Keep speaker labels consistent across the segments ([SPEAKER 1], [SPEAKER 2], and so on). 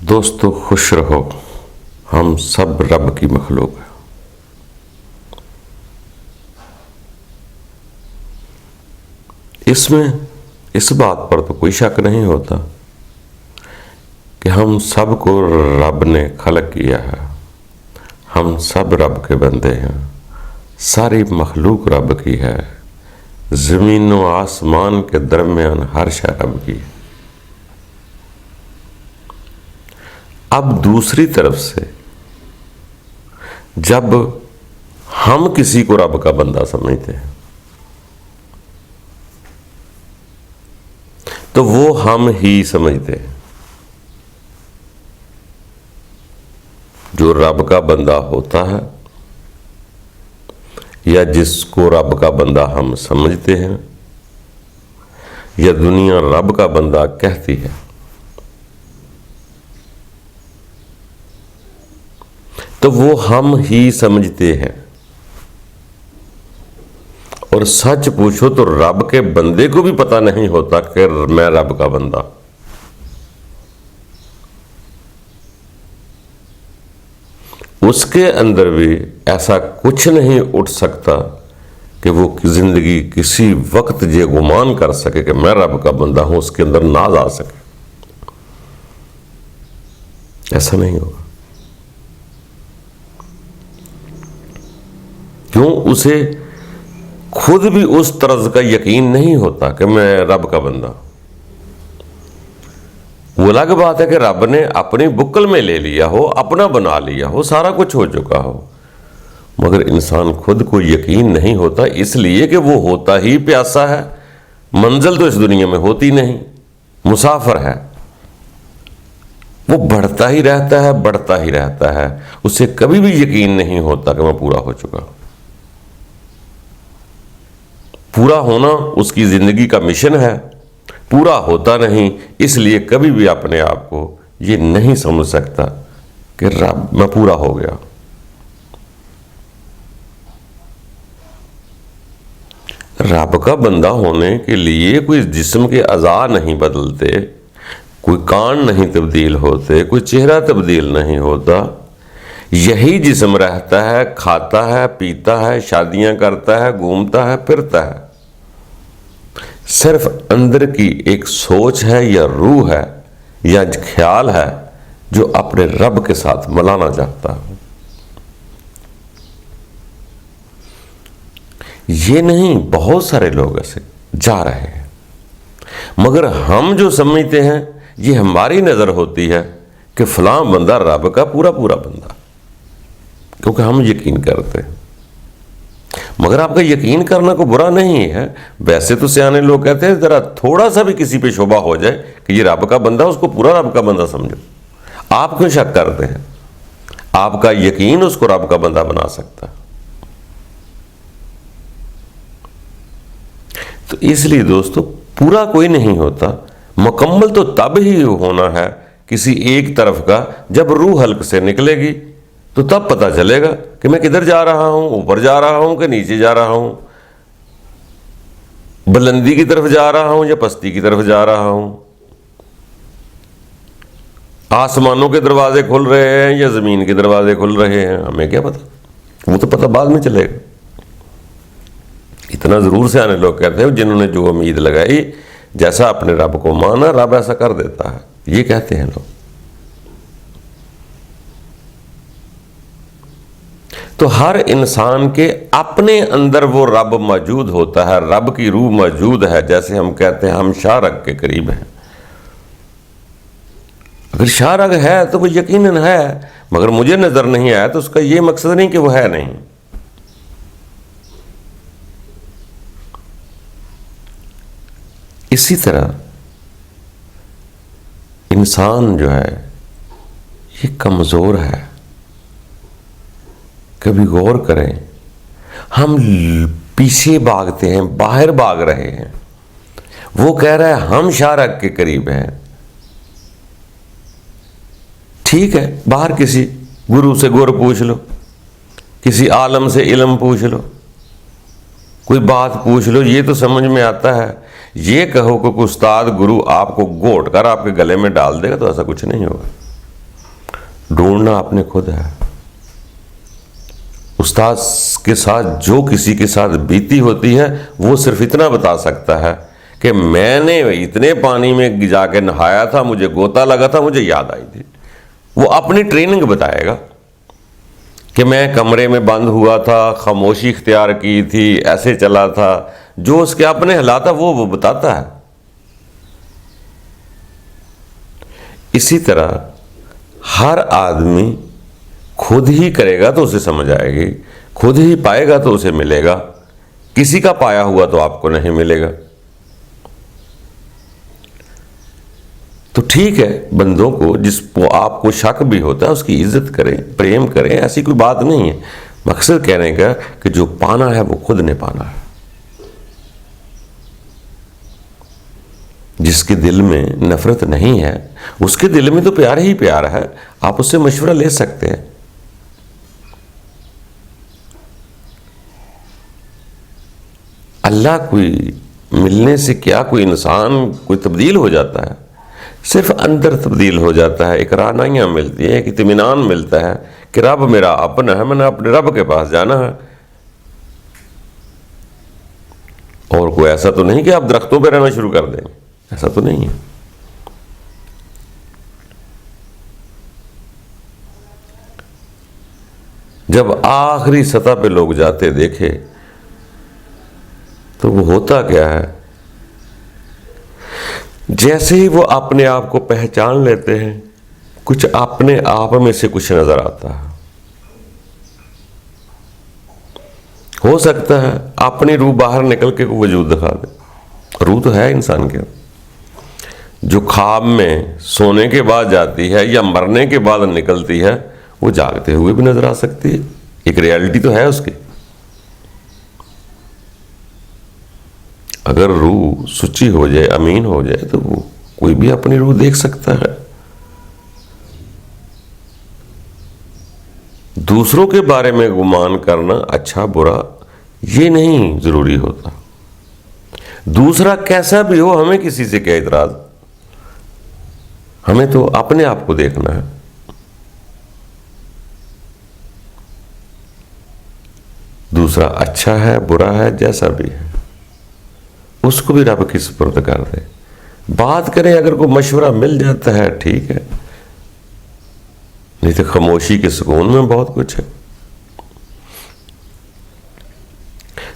[SPEAKER 1] दोस्तों खुश रहो, हम सब रब की मखलूक है। इसमें इस बात पर तो कोई शक नहीं होता कि हम सब को रब ने खलक किया है। हम सब रब के बंदे हैं, सारी मखलूक रब की है, ज़मीन व आसमान के दरमियान हर शय रब की है। अब दूसरी तरफ से जब हम किसी को रब का बंदा समझते हैं तो वो हम ही समझते हैं। जो रब का बंदा होता है या जिसको रब का बंदा हम समझते हैं या दुनिया रब का बंदा कहती है, तो वो हम ही समझते हैं। और सच पूछो तो रब के बंदे को भी पता नहीं होता कि मैं रब का बंदा। उसके अंदर भी ऐसा कुछ नहीं उठ सकता कि वो जिंदगी किसी वक्त ये गुमान कर सके कि मैं रब का बंदा हूं, उसके अंदर नाज आ सके। ऐसा नहीं होगा। क्यों? उसे खुद भी उस तरज का यकीन नहीं होता कि मैं रब का बंदा। वो अलग बात है कि रब ने अपनी बुक्कल में ले लिया हो, अपना बना लिया हो, सारा कुछ हो चुका हो, मगर इंसान खुद को यकीन नहीं होता, इसलिए कि वो होता ही प्यासा है। मंजिल तो इस दुनिया में होती नहीं, मुसाफिर है। वो बढ़ता ही रहता है, बढ़ता ही रहता है। उसे कभी भी यकीन नहीं होता कि मैं पूरा हो चुका। पूरा होना उसकी जिंदगी का मिशन है, पूरा होता नहीं, इसलिए कभी भी अपने आप को ये नहीं समझ सकता कि रब मैं पूरा हो गया। रब का बंदा होने के लिए कोई जिस्म के अज़ा नहीं बदलते, कोई कान नहीं तब्दील होते, कोई चेहरा तब्दील नहीं होता। यही जिस्म रहता है, खाता है, पीता है, शादियां करता है, घूमता है, फिरता है। सिर्फ अंदर की एक सोच है या रूह है या ख्याल है जो अपने रब के साथ मिलाना चाहता है। ये नहीं, बहुत सारे लोग ऐसे जा रहे हैं, मगर हम जो समझते हैं ये हमारी नजर होती है कि फलां बंदा रब का पूरा पूरा बंदा, क्योंकि हम यकीन करते हैं। मगर आपका यकीन करना को बुरा नहीं है। वैसे तो सियाने लोग कहते हैं जरा थोड़ा सा भी किसी पे शोभा हो जाए कि ये रब का बंदा, उसको पूरा रब का बंदा समझो। आप क्यों शक करते हैं? आपका यकीन उसको रब का बंदा बना सकता है। तो इसलिए दोस्तों, पूरा कोई नहीं होता, मुकम्मल तो तब ही होना है किसी एक तरफ का, जब रूह हल्क से निकलेगी तो तब पता चलेगा कि मैं किधर जा रहा हूं, ऊपर जा रहा हूं कि नीचे जा रहा हूं, बुलंदी की तरफ जा रहा हूं या पस्ती की तरफ जा रहा हूं, आसमानों के दरवाजे खुल रहे हैं या जमीन के दरवाजे खुल रहे हैं, हमें क्या पता? वो तो पता बाद में चलेगा। इतना जरूर से आने लोग कहते हैं जिन्होंने जो उम्मीद लगाई, जैसा अपने रब को माना, रब ऐसा कर देता है, ये कहते हैं लोग। तो हर इंसान के अपने अंदर वो रब मौजूद होता है, रब की रूह मौजूद है। जैसे हम कहते हैं हम शारग के करीब हैं। अगर शारग है तो वो यकीनन है, मगर मुझे नजर नहीं आया तो उसका ये मकसद नहीं कि वो है नहीं। इसी तरह इंसान जो है ये कमजोर है। कभी गौर करें, हम पीछे भागते हैं, बाहर भाग रहे हैं। वो कह रहा है हम शारग के करीब हैं। ठीक है, बाहर किसी गुरु से गुर पूछ लो, किसी आलम से इल्म पूछ लो, कोई बात पूछ लो, ये तो समझ में आता है। ये कहो कि उस्ताद गुरु आपको घोट कर आपके गले में डाल देगा, तो ऐसा कुछ नहीं होगा। ढूंढना आपने खुद है। उस्ताद के साथ जो किसी के साथ बीती होती है वो सिर्फ इतना बता सकता है कि मैंने इतने पानी में जाके नहाया था, मुझे गोता लगा था, मुझे याद आई थी। वो अपनी ट्रेनिंग बताएगा कि मैं कमरे में बंद हुआ था, खामोशी इख्तियार की थी, ऐसे चला था। जो उसके अपने हालात वो बताता है। इसी तरह हर आदमी खुद ही करेगा तो उसे समझ आएगी, खुद ही पाएगा तो उसे मिलेगा। किसी का पाया हुआ तो आपको नहीं मिलेगा। तो ठीक है, बंदों को जिसको आपको शक भी होता है उसकी इज्जत करें, प्रेम करें, ऐसी कोई बात नहीं है। मकसद कहने का कि जो पाना है वो खुद ने पाना है। जिसके दिल में नफरत नहीं है उसके दिल में तो प्यार ही प्यार है। आप उससे मशवरा ले सकते हैं। अल्लाह कोई मिलने से क्या कोई इंसान कोई तब्दील हो जाता है? सिर्फ अंदर तब्दील हो जाता है। एक रानाइयाँ मिलती है, एक इत्मीनान मिलता है कि रब मेरा अपना है, मैंने अपने रब के पास जाना है। और कोई ऐसा तो नहीं कि आप दरख्तों पर रहना शुरू कर देंगे, ऐसा तो नहीं है। जब आखिरी सतह पे लोग जाते देखे तो वो होता क्या है, जैसे ही वो अपने आप को पहचान लेते हैं कुछ अपने आप में से कुछ नजर आता है। हो सकता है अपनी रूह बाहर निकल के को वजूद दिखा दे। रूह तो है इंसान के, जो ख्वाब में सोने के बाद जाती है या मरने के बाद निकलती है, वो जागते हुए भी नजर आ सकती है। एक रियलिटी तो है उसकी। अगर रूह सच्ची हो जाए, अमीन हो जाए, तो वो कोई भी अपनी रूह देख सकता है। दूसरों के बारे में गुमान करना अच्छा बुरा ये नहीं जरूरी होता। दूसरा कैसा भी हो, हमें किसी से क्या इतराज, हमें तो अपने आप को देखना है। दूसरा अच्छा है बुरा है जैसा भी है, उसको भी रब की सुपुर्द कर दे। बात करें, अगर कोई मशवरा मिल जाता है ठीक है, नहीं तो खामोशी के सुकून में बहुत कुछ है।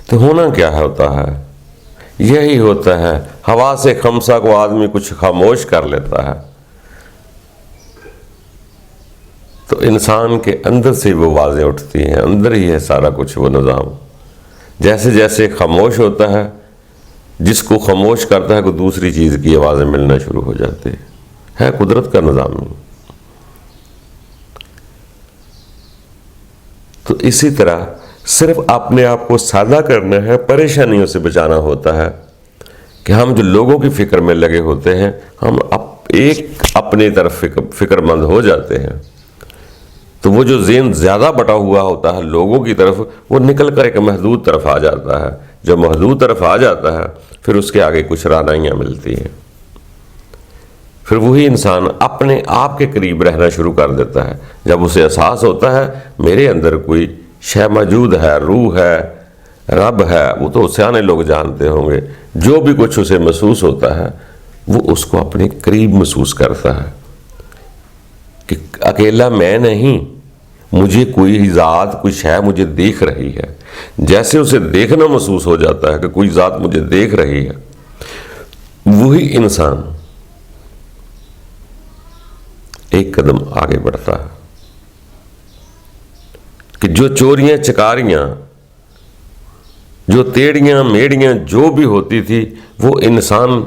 [SPEAKER 1] तो होना क्या होता है, यही होता है। हवा से खमसा को आदमी कुछ खामोश कर लेता है तो इंसान के अंदर से वो आवाज़ें उठती हैं, अंदर ही है सारा कुछ वो निज़ाम। जैसे जैसे खामोश होता है, जिसको खामोश करता है, कोई दूसरी चीज़ की आवाज़ें मिलना शुरू हो जाती है कुदरत का निज़ाम ही। तो इसी तरह सिर्फ अपने आप को सादा करना है, परेशानियों से बचाना होता है। कि हम जो लोगों की फिक्र में लगे होते हैं, हम अपने तरफ फिक्रमंद हो जाते हैं, तो वो जो ज़हन ज़्यादा बटा हुआ होता है लोगों की तरफ, वो निकल कर एक महदूद तरफ आ जाता है। जब महदूद तरफ आ जाता है फिर उसके आगे कुछ रानाइयाँ मिलती हैं। फिर वही इंसान अपने आप के करीब रहना शुरू कर देता है। जब उसे एहसास होता है मेरे अंदर कोई शय मौजूद है, रूह है, रब है, वो तो सियाने लोग जानते होंगे। जो भी कुछ उसे महसूस होता है वो उसको अपने करीब महसूस करता है कि अकेला मैं नहीं, मुझे कोई ज़ात कोई शय मुझे देख रही है। जैसे उसे देखना महसूस हो जाता है कि कोई ज़ात मुझे देख रही है, वही इंसान एक कदम आगे बढ़ता है। कि जो चोरियां चकारियां, जो टेढ़ियां मेढ़ियां जो भी होती थी, वो इंसान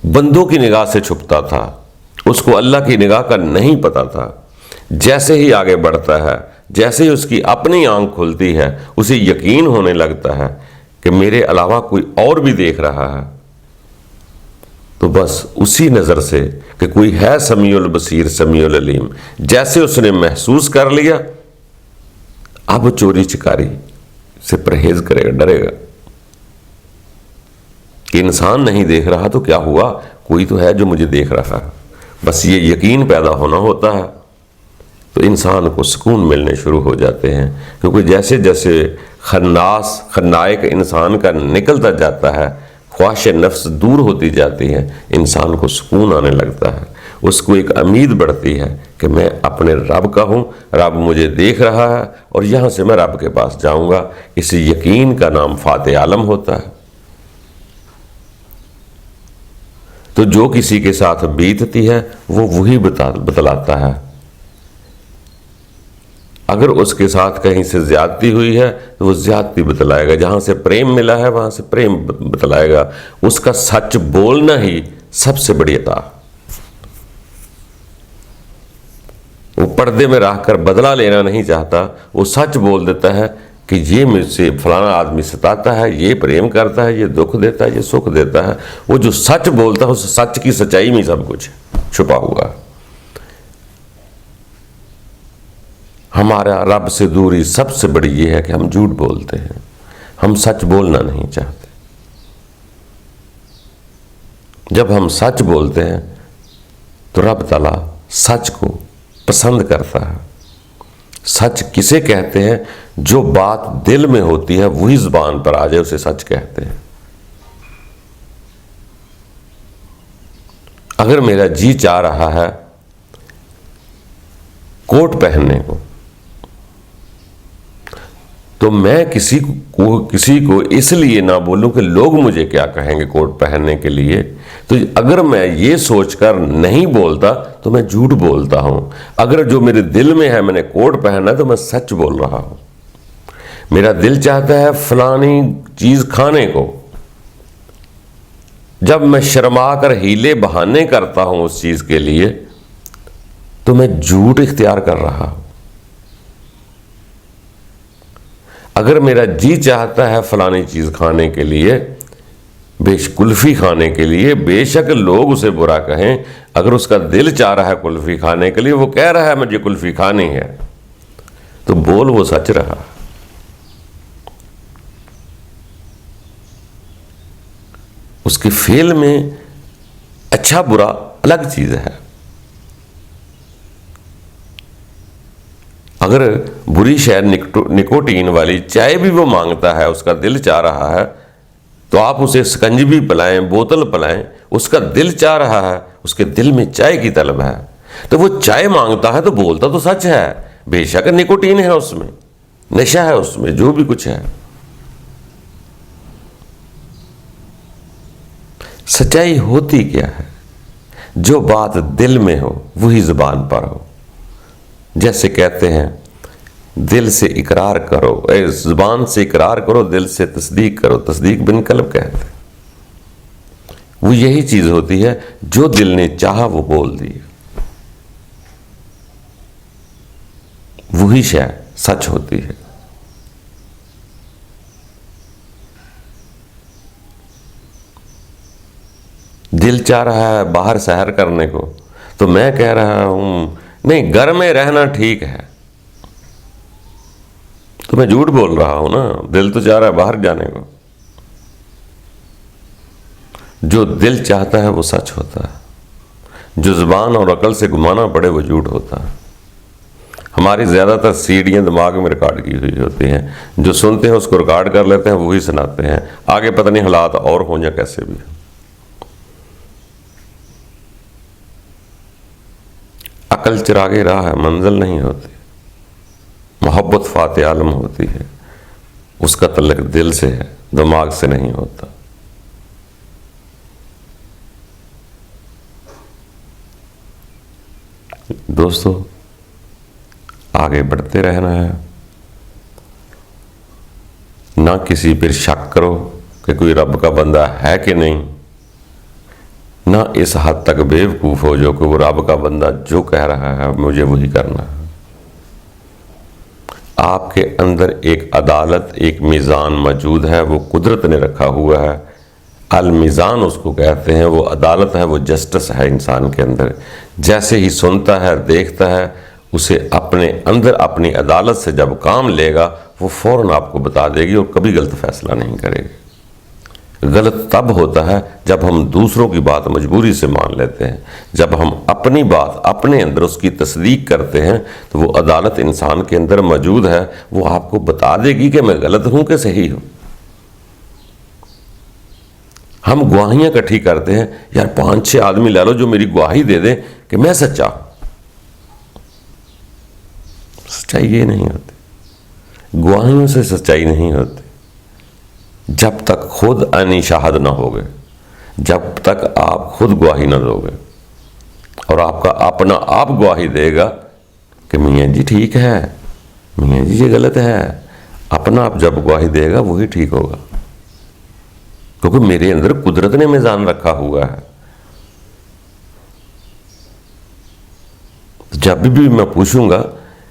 [SPEAKER 1] बंदों की निगाह से छुपता था, उसको अल्लाह की निगाह का नहीं पता था। जैसे ही आगे बढ़ता है, जैसे ही उसकी अपनी आंख खुलती है, उसे यकीन होने लगता है कि मेरे अलावा कोई और भी देख रहा है। तो बस उसी नज़र से कि कोई है समीउल बसीर समीउल अलीम, जैसे उसने महसूस कर लिया, अब चोरी चिकारी से परहेज करेगा, डरेगा कि इंसान नहीं देख रहा तो क्या हुआ, कोई तो है जो मुझे देख रहा है। बस ये यकीन पैदा होना होता है। तो इंसान को सुकून मिलने शुरू हो जाते हैं, क्योंकि जैसे जैसे खन्नायक इंसान का निकलता जाता है, ख्वाहिश नफ्स दूर होती जाती है, इंसान को सुकून आने लगता है, उसको एक उम्मीद बढ़ती है कि मैं अपने रब का हूँ, रब मुझे देख रहा है और यहाँ से मैं रब के पास जाऊँगा। इस यकीन का नाम फाते आलम होता है। तो जो किसी के साथ बीतती है वो वही बतलाता है। अगर उसके साथ कहीं से ज्यादती हुई है तो वो ज्यादती बतलाएगा, जहां से प्रेम मिला है वहां से प्रेम बतलाएगा। उसका सच बोलना ही सबसे बड़ी अता। वो पर्दे में रहकर बदला लेना नहीं चाहता, वो सच बोल देता है कि ये मुझसे फलाना आदमी सताता है, ये प्रेम करता है, ये दुख देता है, ये सुख देता है। वो जो सच बोलता है उस सच की सच्चाई में सब कुछ छुपा हुआ है। हमारा रब से दूरी सबसे बड़ी ये है कि हम झूठ बोलते हैं, हम सच बोलना नहीं चाहते। जब हम सच बोलते हैं तो रब ताला सच को पसंद करता है। सच किसे कहते हैं? जो बात दिल में होती है वही जुबान पर आ जाए उसे सच कहते हैं। अगर मेरा जी चाह रहा है कोट पहनने को, तो मैं किसी को इसलिए ना बोलूं कि लोग मुझे क्या कहेंगे कोट पहनने के लिए। तो अगर मैं ये सोचकर नहीं बोलता तो मैं झूठ बोलता हूं। अगर जो मेरे दिल में है मैंने कोट पहनना तो मैं सच बोल रहा हूं। मेरा दिल चाहता है फलानी चीज खाने को, जब मैं शर्मा कर हीले बहाने करता हूं उस चीज के लिए तो मैं झूठ इख्तियार कर रहा हूं। अगर मेरा जी चाहता है फलानी चीज खाने के लिए, कुल्फी खाने के लिए, बेशक लोग उसे बुरा कहें, अगर उसका दिल चाह रहा है कुल्फी खाने के लिए, वो कह रहा है मुझे कुल्फी खानी है, तो बोल वो सच रहा। उसके फेल में अच्छा बुरा अलग चीज है। अगर बुरी शय निकोटीन वाली चाय भी वो मांगता है, उसका दिल चाह रहा है, तो आप उसे शिकंजी पिलाएं, बोतल पिलाएं, उसका दिल चाह रहा है, उसके दिल में चाय की तलब है, तो वो चाय मांगता है तो बोलता तो सच है। बेशक निकोटीन है उसमें, नशा है उसमें, जो भी कुछ है। सच्चाई होती क्या है? जो बात दिल में हो वही जुबान पर हो। जैसे कहते हैं दिल से इकरार करो, जुबान से इकरार करो, दिल से तस्दीक करो, तस्दीक बिन कल्ब कहते हैं। वो यही चीज होती है जो दिल ने चाहा वो बोल दी, वही शय सच होती है। दिल चाह रहा है बाहर सैर करने को, तो मैं कह रहा हूं नहीं घर में रहना ठीक है, तो मैं झूठ बोल रहा हूं ना। दिल तो चाह रहा है बाहर जाने को। जो दिल चाहता है वो सच होता है, जो जुबान और अकल से घुमाना पड़े वो झूठ होता है। हमारी ज्यादातर सीढ़ियां दिमाग में रिकॉर्ड की हुई होती हैं, जो सुनते हैं उसको रिकॉर्ड कर लेते हैं, वही सुनाते हैं। आगे पता नहीं हालात और हो या कैसे भी। अकल चिरागे राह है, मंजिल नहीं होती। मोहब्बत फाते आलम होती है, उसका तल्लुक दिल से है, दिमाग से नहीं होता। दोस्तों आगे बढ़ते रहना है, ना किसी पर शक करो कि कोई रब का बंदा है कि नहीं, ना इस हद तक बेवकूफ हो जो कि वो रब का बंदा जो कह रहा है मुझे वही करना है। आपके अंदर एक अदालत, एक मीज़ान मौजूद है, वो कुदरत ने रखा हुआ है। अल मीज़ान उसको कहते हैं, वो अदालत है, वो जस्टिस है इंसान के अंदर। जैसे ही सुनता है, देखता है, उसे अपने अंदर अपनी अदालत से जब काम लेगा वो फौरन आपको बता देगी और कभी गलत फैसला नहीं करेगी। गलत तब होता है जब हम दूसरों की बात मजबूरी से मान लेते हैं। जब हम अपनी बात अपने अंदर उसकी तस्दीक करते हैं तो वो अदालत इंसान के अंदर मौजूद है, वो आपको बता देगी कि मैं गलत हूं कि सही हूं। हम गवाहियां इकट्ठी करते हैं, यार 5-6 आदमी ला लो जो मेरी गवाही दे दें कि मैं सच्चा हूं। सच्चाई ये नहीं होती, गवाहियों से सच्चाई नहीं होती। जब तक खुद आनी शाहद ना होगे, जब तक आप खुद गवाही ना दोगे और आपका अपना आप गवाही देगा कि मियाँ जी ठीक है, मियाँ जी ये गलत है, अपना आप जब गवाही देगा वही ठीक होगा, क्योंकि मेरे अंदर कुदरत ने मीज़ान रखा हुआ है। जब भी मैं पूछूंगा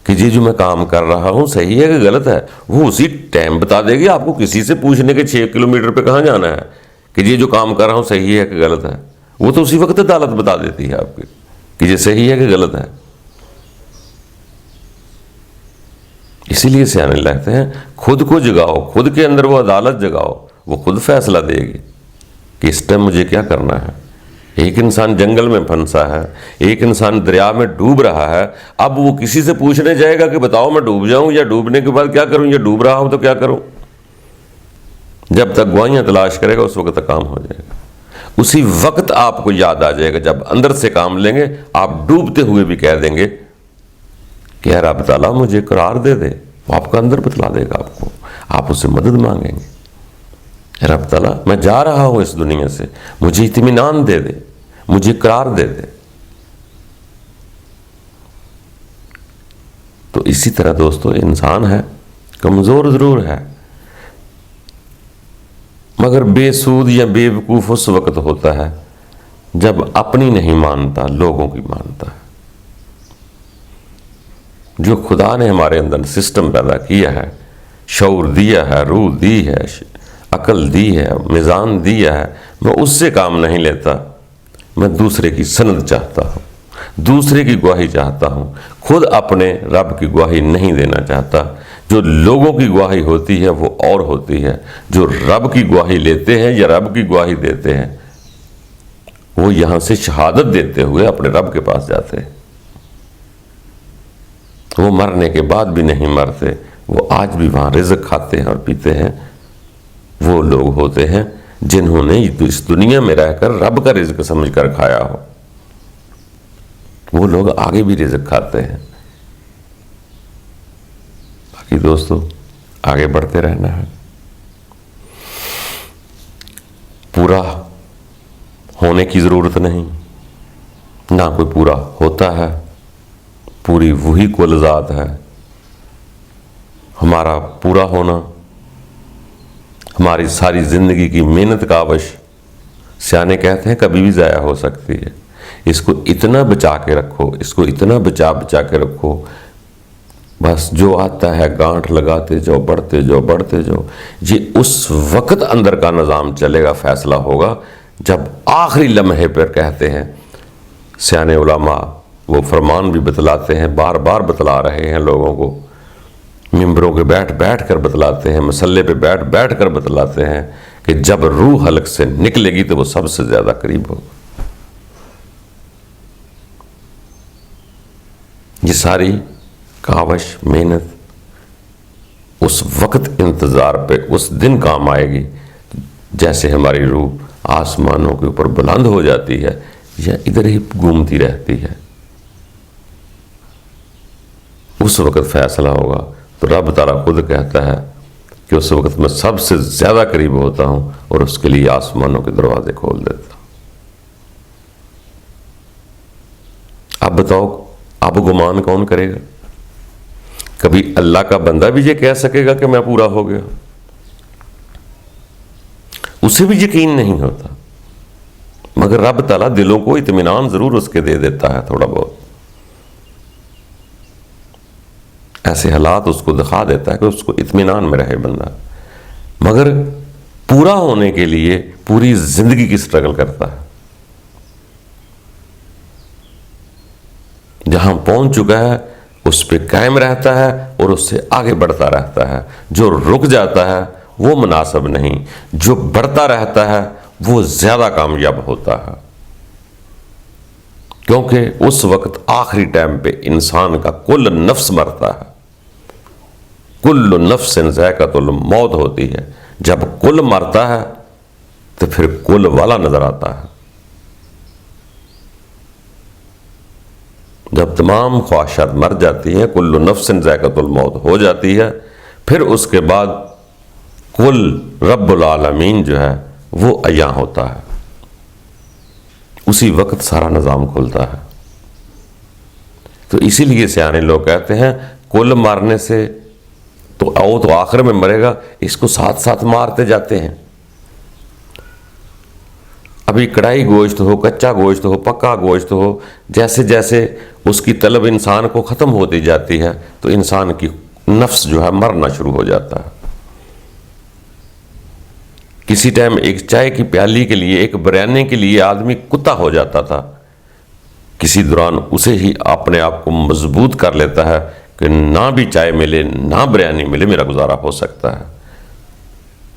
[SPEAKER 1] कि जी जो मैं काम कर रहा हूं सही है कि गलत है, वो उसी टाइम बता देगी। आपको किसी से पूछने के 6 किलोमीटर पे कहाँ जाना है कि जी जो काम कर रहा हूं सही है कि गलत है, वो तो उसी वक्त अदालत बता देती है आपकी कि ये सही है कि गलत है। इसीलिए सियाने लगते हैं खुद को जगाओ, खुद के अंदर वो अदालत जगाओ, वो खुद फैसला देगी कि इस टाइम मुझे क्या करना है। एक इंसान जंगल में फंसा है, एक इंसान दरिया में डूब रहा है, अब वो किसी से पूछने जाएगा कि बताओ मैं डूब जाऊं या डूबने के बाद क्या करूं, या डूब रहा हूं तो क्या करूं। जब तक गवाहियां तलाश करेगा उस वक्त तक काम हो जाएगा। उसी वक्त आपको याद आ जाएगा, जब अंदर से काम लेंगे आप डूबते हुए भी कह देंगे कि यार रब ताला मुझे करार दे दे, वो आपका अंदर बतला देगा आपको। आप उससे मदद मांगेंगे, रब ताला मैं जा रहा हूं इस दुनिया से, मुझे इत्मीनान दे दे, मुझे करार दे दे। तो इसी तरह दोस्तों इंसान है, कमजोर जरूर है, मगर बेसूद या बेवकूफ उस वक्त होता है जब अपनी नहीं मानता, लोगों की मानता है। जो खुदा ने हमारे अंदर सिस्टम पैदा किया है, शऊर दिया है, रूह दी है, अकल दी है, मीज़ान दिया है, मैं उससे काम नहीं लेता। मैं दूसरे की सनद चाहता हूँ, दूसरे की गवाही चाहता हूँ, खुद अपने रब की गवाही नहीं देना चाहता। जो लोगों की गवाही होती है वो और होती है, जो रब की गवाही लेते हैं या रब की गवाही देते हैं वो यहाँ से शहादत देते हुए अपने रब के पास जाते हैं। वो मरने के बाद भी नहीं मरते, वो आज भी वहाँ रिज़्क़ खाते हैं और पीते हैं। वो लोग होते हैं जिन्होंने इस दुनिया में रहकर रब का रिज़्क़ समझकर खाया हो, वो लोग आगे भी रिज़्क़ खाते हैं। बाकी दोस्तों आगे बढ़ते रहना है। पूरा होने की ज़रूरत नहीं, ना कोई पूरा होता है, पूरी वही कुल ज़ात है। हमारा पूरा होना हमारी सारी ज़िंदगी की मेहनत का अवश्य, सियाने कहते हैं कभी भी ज़ाया हो सकती है। इसको इतना बचा के रखो, इसको इतना बचा के रखो, बस जो आता है गांठ लगाते जाओ, बढ़ते जाओ, बढ़ते जाओ। ये उस वक्त अंदर का निज़ाम चलेगा, फैसला होगा जब आखिरी लम्हे पर कहते हैं सियाने उलमा, वो फरमान भी बतलाते हैं, बार बार बतला रहे हैं लोगों को, मिंबरों के बैठ कर बतलाते हैं, मसल्ले पे बैठ कर बतलाते हैं कि जब रूह हलक से निकलेगी तो वो सबसे ज्यादा करीब होगा। ये सारी कावश मेहनत उस वक्त इंतजार पे उस दिन काम आएगी जैसे हमारी रूह आसमानों के ऊपर बुलंद हो जाती है या इधर ही घूमती रहती है। उस वक्त फैसला होगा। तो रब ताला खुद कहता है कि उस वक्त मैं सबसे ज्यादा करीब होता हूं और उसके लिए आसमानों के दरवाजे खोल देता हूं। अब बताओ, अब गुमान कौन करेगा? कभी अल्लाह का बंदा भी ये कह सकेगा कि मैं पूरा हो गया? उसे भी यकीन नहीं होता, मगर रब ताला दिलों को इत्मीनान जरूर उसके दे देता है थोड़ा बहुत। ऐसे हालात उसको दिखा देता है कि उसको इत्मीनान में रहे बंदा, मगर पूरा होने के लिए पूरी जिंदगी की स्ट्रगल करता है। जहां पहुंच चुका है उस पे कायम रहता है और उससे आगे बढ़ता रहता है। जो रुक जाता है वो मुनासिब नहीं। जो बढ़ता रहता है वो ज़्यादा कामयाब होता है, क्योंकि उस वक्त आखिरी टाइम पे इंसान का कुल नफ्स मरता है। कुल नफ्सिन ज़ायक़तुल मौत होती है। जब कुल मरता है तो फिर कुल वाला नजर आता है। जब तमाम ख्वाहिशात मर जाती हैं, कुल्लु नफ्सिन ज़ायक़तुल मौत हो जाती है, फिर उसके बाद कुल रब्बुल आलमीन जो है वो अया होता है। उसी वक्त सारा निज़ाम खुलता है। तो इसीलिए सियाने लोग कहते हैं कुल मारने से तो आखिर में मरेगा, इसको साथ साथ मारते जाते हैं। अभी कढ़ाई गोश्त हो, कच्चा गोश्त हो, पक्का गोश्त हो, जैसे जैसे उसकी तलब इंसान को ख़त्म होती जाती है तो इंसान की नफ्स जो है मरना शुरू हो जाता है। किसी टाइम एक चाय की प्याली के लिए, एक बिरयानी के लिए आदमी कुत्ता हो जाता था, किसी दौरान उसे ही अपने आप को मजबूत कर लेता है कि ना भी चाय मिले ना बिरयानी मिले मेरा गुजारा हो सकता है।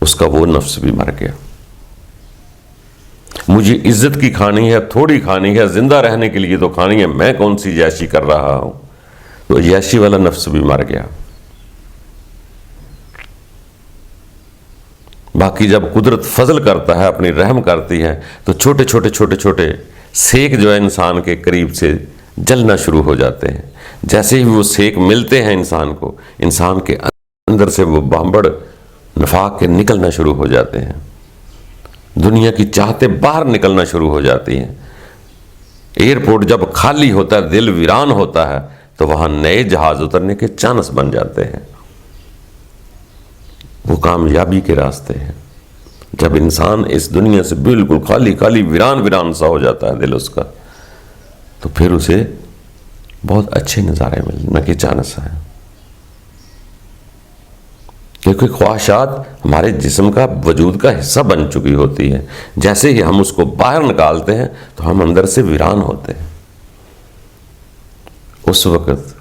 [SPEAKER 1] उसका वो नफ्स भी मर गया। मुझे इज्जत की खानी है, थोड़ी खानी है, जिंदा रहने के लिए तो खानी है, मैं कौन सी जैशी कर रहा हूं, तो जैशी वाला नफ्स भी मर गया। बाकी जब कुदरत फजल करता है, अपनी रहम करती है, तो छोटे छोटे छोटे छोटे सेक जो है इंसान के करीब से जलना शुरू हो जाते हैं। जैसे ही वो सेक मिलते हैं इंसान को, इंसान के अंदर से वो बांबड़ नफाक के निकलना शुरू हो जाते हैं। दुनिया की चाहते बाहर निकलना शुरू हो जाती हैं। एयरपोर्ट जब खाली होता है, दिल वीरान होता है, तो वहां नए जहाज उतरने के चांस बन जाते हैं। वो कामयाबी के रास्ते हैं। जब इंसान इस दुनिया से बिल्कुल खाली खाली वीरान वीरान सा हो जाता है दिल उसका, तो फिर उसे बहुत अच्छे नज़ारे मिलने के चांस हैं। क्योंकि ख्वाहिशात हमारे जिस्म का वजूद का हिस्सा बन चुकी होती है। जैसे ही हम उसको बाहर निकालते हैं तो हम अंदर से वीरान होते हैं। उस वक्त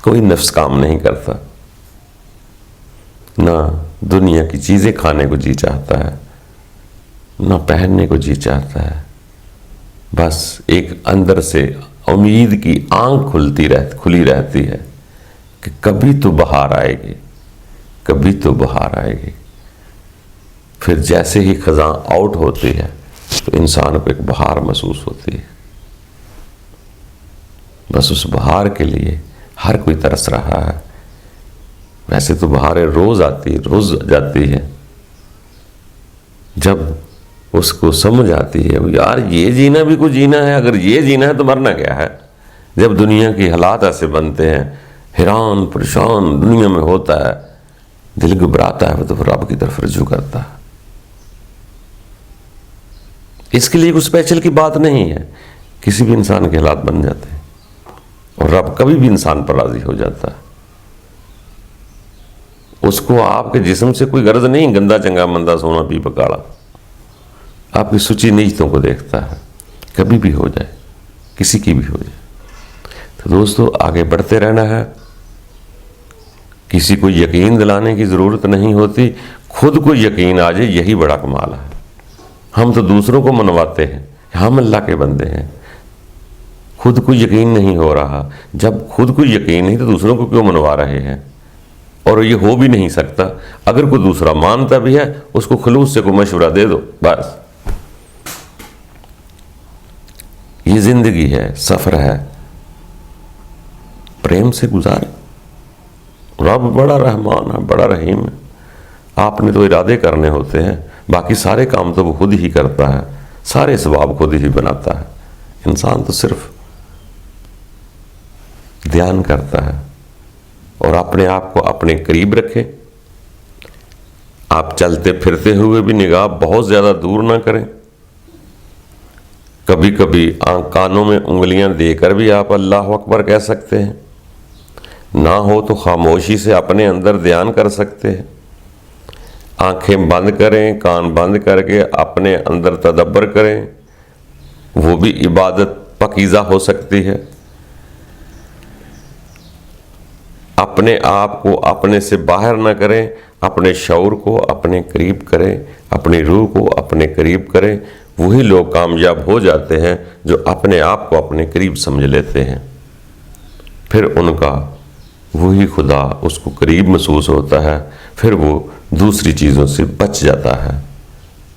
[SPEAKER 1] कोई नफ्स काम नहीं करता, ना दुनिया की चीज़ें खाने को जी चाहता है, ना पहनने को जी चाहता है। बस एक अंदर से उम्मीद की आंख खुली रहती है कि कभी तो बहार आएगी, कभी तो बहार आएगी। फिर जैसे ही खज़ां आउट होती है तो इंसान को एक बहार महसूस होती है। बस उस बहार के लिए हर कोई तरस रहा है। वैसे तो बहारें रोज़ आती है, रोज़ जाती है। जब उसको समझ आती है यार ये जीना भी कुछ जीना है, अगर ये जीना है तो मरना क्या है। जब दुनिया के हालात ऐसे बनते हैं, हैरान परेशान दुनिया में होता है, दिल घबराता है, तो फिर रब की तरफ रुजू करता है। इसके लिए कुछ स्पेशल की बात नहीं है, किसी भी इंसान के हालात बन जाते हैं और रब कभी भी इंसान पर राजी हो जाता है। उसको आपके जिस्म से कोई गर्ज नहीं, गंदा चंगा मंदा सोना पी पकाड़ा, आपकी सुची नीयतों को देखता है, कभी भी हो जाए, किसी की भी हो जाए। तो दोस्तों आगे बढ़ते रहना है। किसी को यकीन दिलाने की ज़रूरत नहीं होती, खुद को यकीन आ जाए, यही बड़ा कमाल है। हम तो दूसरों को मनवाते हैं, हम अल्लाह के बंदे हैं। खुद को यकीन नहीं हो रहा, जब खुद को यकीन नहीं तो दूसरों को क्यों मनवा रहे हैं। और ये हो भी नहीं सकता। अगर कोई दूसरा मानता भी है उसको खुलूस से कोई मशवरा दे दो, बस। ये जिंदगी है, सफर है, प्रेम से गुजारे। रब बड़ा रहमान है, बड़ा रहीम है। आपने तो इरादे करने होते हैं, बाकी सारे काम तो वो खुद ही करता है, सारे सवाब खुद ही बनाता है। इंसान तो सिर्फ ध्यान करता है और अपने आप को अपने करीब रखे। आप चलते फिरते हुए भी निगाह बहुत ज़्यादा दूर ना करें। कभी कभी कानों में उंगलियां देकर भी आप अल्लाह अकबर कह सकते हैं। ना हो तो खामोशी से अपने अंदर ध्यान कर सकते हैं। आंखें बंद करें, कान बंद करके अपने अंदर तदब्बर करें, वो भी इबादत पकीज़ा हो सकती है। अपने आप को अपने से बाहर ना करें, अपने शऊर को अपने करीब करें, अपनी रूह को अपने करीब करें। वही लोग कामयाब हो जाते हैं जो अपने आप को अपने करीब समझ लेते हैं। फिर उनका वही खुदा उसको करीब महसूस होता है, फिर वो दूसरी चीज़ों से बच जाता है।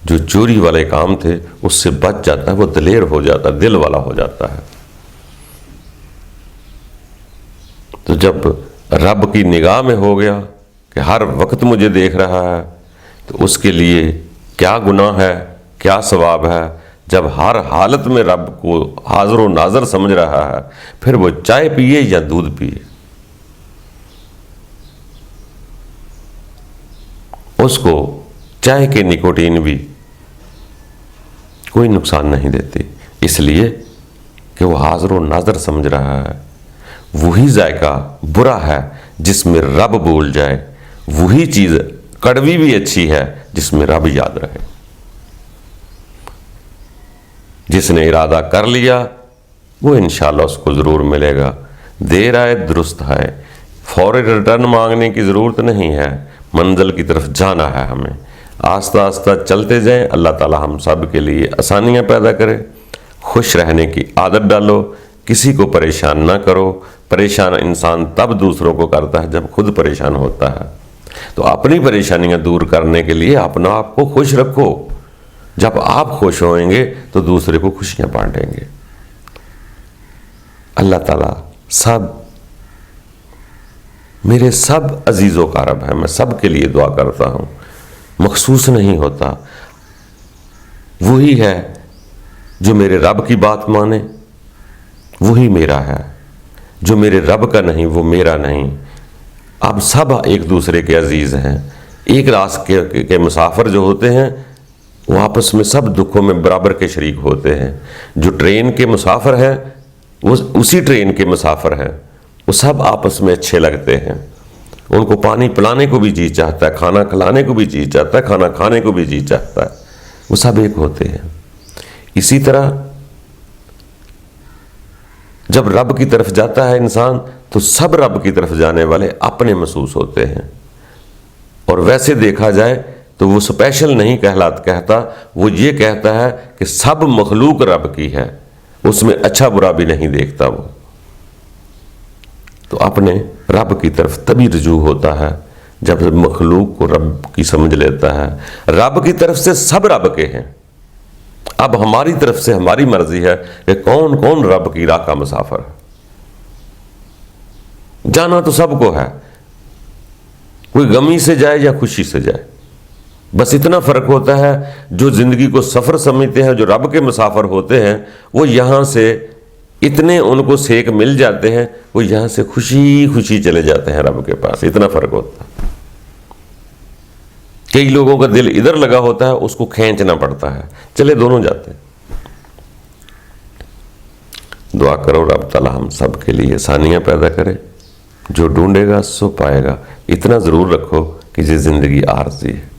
[SPEAKER 1] जो चोरी वाले काम थे उससे बच जाता है, वो दिलेर हो जाता है, दिल वाला हो जाता है। तो जब रब की निगाह में हो गया कि हर वक्त मुझे देख रहा है, तो उसके लिए क्या गुनाह है, क्या सवाब है। जब हर हालत में रब को हाज़िर व नाज़िर समझ रहा है, फिर वो चाय पिए या दूध पिए, उसको चाय के निकोटीन भी कोई नुकसान नहीं देती, इसलिए कि वो हाज़िर व नाज़िर समझ रहा है। वही जायका बुरा है जिसमें रब भूल जाए, वही चीज़ कड़वी भी अच्छी है जिसमें रब याद रहे। जिसने इरादा कर लिया वो इंशाल्लाह उसको ज़रूर मिलेगा। देर आए दुरुस्त है, फौरी रिटर्न मांगने की ज़रूरत नहीं है, मंजिल की तरफ जाना है हमें। आस्ता आस्ता चलते जाएं। अल्लाह ताला हम सब के लिए आसानियाँ पैदा करे। खुश रहने की आदत डालो, किसी को परेशान ना करो। परेशान इंसान तब दूसरों को करता है जब खुद परेशान होता है। तो अपनी परेशानियां दूर करने के लिए अपना आप को खुश रखो। जब आप खुश होंगे तो दूसरे को खुशियां बांटेंगे। अल्लाह ताला सब मेरे सब अजीज़ों का रब है, मैं सब के लिए दुआ करता हूँ। मखसूस नहीं होता, वही है जो मेरे रब की बात माने, वही मेरा है। जो मेरे रब का नहीं वो मेरा नहीं। अब सब एक दूसरे के अजीज़ हैं। एक रास्ते के मुसाफिर जो होते हैं वो आपस में सब दुखों में बराबर के शरीक होते हैं। जो ट्रेन के मुसाफिर हैं वो उसी ट्रेन के मुसाफिर हैं, वो सब आपस में अच्छे लगते हैं। उनको पानी पिलाने को भी जी चाहता है, खाना खिलाने को भी जी चाहता है, खाना खाने को भी जी चाहता है, वो सब एक होते हैं। इसी तरह जब रब की तरफ जाता है इंसान तो सब रब की तरफ जाने वाले अपने महसूस होते हैं। और वैसे देखा जाए तो वो स्पेशल नहीं कहता, वो ये कहता है कि सब मखलूक रब की है, उसमें अच्छा बुरा भी नहीं देखता वो। तो अपने रब की तरफ तभी रुजू होता है जब मखलूक को रब की समझ लेता है। रब की तरफ से सब रब के हैं। अब हमारी तरफ से हमारी मर्जी है कि कौन कौन रब की राह का मुसाफिर है। जाना तो सबको है, कोई गमी से जाए या खुशी से जाए, बस इतना फर्क होता है। जो जिंदगी को सफर समझते हैं, जो रब के मुसाफिर होते हैं, वो यहां से इतने उनको सेक मिल जाते हैं, वो यहां से खुशी खुशी चले जाते हैं रब के पास। इतना फर्क होता है। कई लोगों का दिल इधर लगा होता है, उसको खींचना पड़ता है, चले दोनों जाते हैं। दुआ करो रब ताला हम सब के लिए आसानियां पैदा करे। जो ढूंढेगा सो पाएगा। इतना जरूर रखो कि ये जिंदगी आरज़ी है,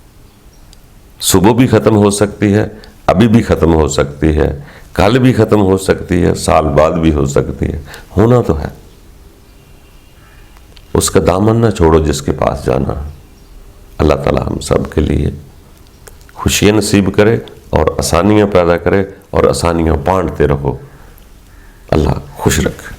[SPEAKER 1] सुबह भी खत्म हो सकती है, अभी भी खत्म हो सकती है, कल भी खत्म हो सकती है, साल बाद भी हो सकती है। होना तो है। उसका दामन ना छोड़ो जिसके पास जाना है। अल्लाह ताला हम सब के लिए खुशियाँ नसीब करे और आसानियाँ पैदा करे और आसानियाँ बांटते रहो। अल्लाह खुश रखे।